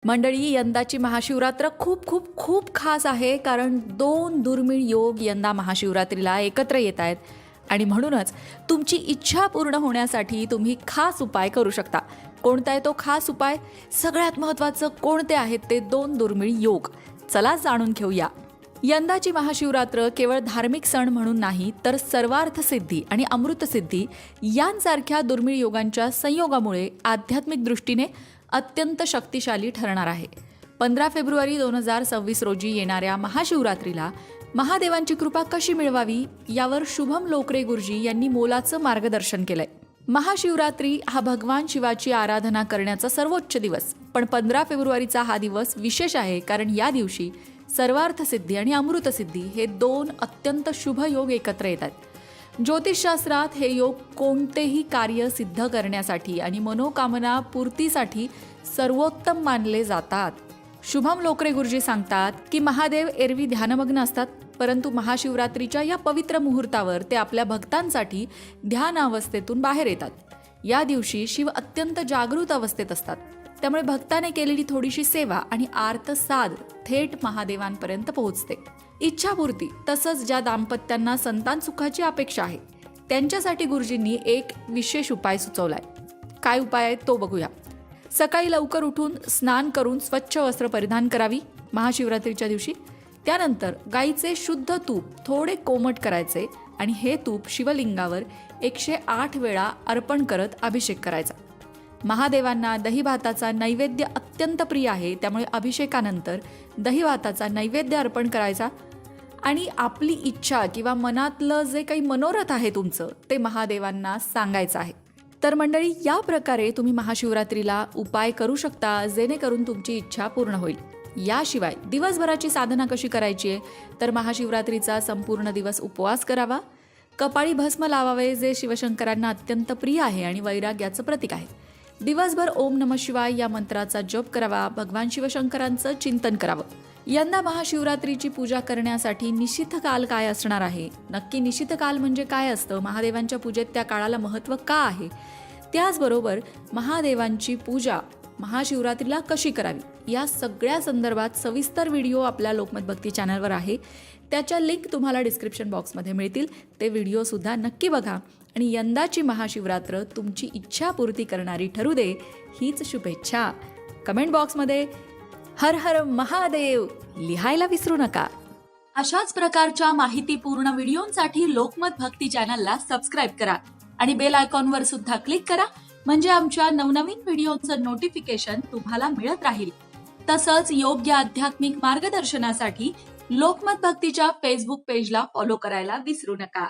मंडळी, यंदाची महाशिवरात्र खूप खूप खूप खास आहे, कारण 2 दुर्मिळ योग यंदा महाशिवरात्रीला एकत्र येत आहेत आणि म्हणूनच तुमची इच्छा पूर्ण होण्यासाठी तुम्ही खास उपाय करू शकता. कोणता आहे तो खास उपाय? सगळ्यात महत्त्वाचं कोणते आहेत ते 2 दुर्मिळ योग? चला जाणून घेऊया. यंदाची महाशिवरात्र केवळ धार्मिक सण म्हणून नाही, तर सर्वार्थ सिद्धी आणि अमृतसिद्धी यांसारख्या दुर्मिळ योगांच्या संयोगामुळे आध्यात्मिक दृष्टीने अत्यंत शक्तिशाली ठरणार आहे. 15 फेब्रुवारी 2026 रोजी येणाऱ्या महाशिवरात्रीला महादेवांची कृपा कशी मिळवावी यावर शुभम लोकरे गुरुजी यांनी मोलाचं मार्गदर्शन केलंय. महाशिवरात्री हा भगवान शिवाची आराधना करण्याचा सर्वोच्च दिवस, पण 15 फेब्रुवारीचा हा दिवस विशेष आहे, कारण या दिवशी सर्वार्थ सिद्धी आणि अमृतसिद्धी हे 2 अत्यंत शुभ योग एकत्र येतात. ज्योतिषशास्त्रात हे योग कोणतेही कार्य सिद्ध करण्यासाठी आणि मनोकामना पूर्तीसाठी सर्वोत्तम मानले जातात. शुभम लोकरे गुरुजी सांगतात की महादेव एरवी ध्यानमग्न असतात, परंतु महाशिवरात्रीच्या या पवित्र मुहूर्तावर ते आपल्या भक्तांसाठी ध्यान अवस्थेतून बाहेर येतात. या दिवशी शिव अत्यंत जागृत अवस्थेत असतात, त्यामुळे भक्ताने केलेली थोडीशी सेवा आणि आर्त साध थेट महादेवांपर्यंत पोहोचते. इच्छापूर्ती तसंच ज्या दाम्पत्यांना संतान सुखाची अपेक्षा आहे त्यांच्यासाठी गुरुजींनी एक विशेष उपाय सुचवलाय. काय उपाय आहे तो बघूया. सकाळी लवकर उठून स्नान करून स्वच्छ वस्त्र परिधान करावी महाशिवरात्रीच्या दिवशी. त्यानंतर गाईचे शुद्ध तूप थोडे कोमट करायचे आणि हे तूप शिवलिंगावर 108 वेळा अर्पण करत अभिषेक करायचा. महादेवांना दही भाताचा नैवेद्य अत्यंत प्रिय आहे, त्यामुळे अभिषेकानंतर दही भाताचा नैवेद्य अर्पण करायचा आणि आपली इच्छा किंवा मनातलं जे काही मनोरथ आहे तुमचं ते महादेवांना सांगायचं आहे. तर मंडळी, या प्रकारे तुम्ही महाशिवरात्रीला उपाय करू शकता, जेणेकरून तुमची इच्छा पूर्ण होईल. याशिवाय दिवसभराची साधना कशी करायची आहे, तर महाशिवरात्रीचा संपूर्ण दिवस उपवास करावा, कपाळी भस्म लावावे जे शिवशंकरांना अत्यंत प्रिय आहे आणि वैराग्याचं प्रतीक आहे. दिवसभर ओम नमः शिवाय या मंत्राचा जप करावा, भगवान शिवशंकरांचं चिंतन करावं. यंदा महाशिवरात्रीची पूजा करण्यासाठी निशिथ काल काय असणार आहे, नक्की निशिथ काल म्हणजे काय असतं, महादेवांच्या पूजेत त्या काळाला महत्त्व का आहे, त्याचबरोबर महादेवांची पूजा महाशिवरात्रीला कशी करावी या सगळ्या संदर्भात सविस्तर व्हिडिओ आपल्या लोकमत भक्ती चॅनलवर आहे. त्याच्या लिंक तुम्हाला डिस्क्रिप्शन बॉक्समध्ये मिळतील. ते व्हिडिओसुद्धा नक्की बघा आणि यंदाची महाशिवरात्र तुमची इच्छापूर्ती करणारी ठरू दे, हीच शुभेच्छा. कमेंट बॉक्समध्ये हर हर महादेव लिहायला विसरू नका. अशाच प्रकारच्या माहितीपूर्ण व्हिडिओंसाठी लोकमत भक्ती चॅनलला सबस्क्राईब करा आणि बेल आयकॉनवर सुद्धा क्लिक करा, म्हणजे आमच्या नवनवीन व्हिडिओचं नोटिफिकेशन तुम्हाला मिळत राहील. तसंच योग्य आध्यात्मिक मार्गदर्शनासाठी लोकमत भक्तीच्या फेसबुक पेजला फॉलो करायला विसरू नका.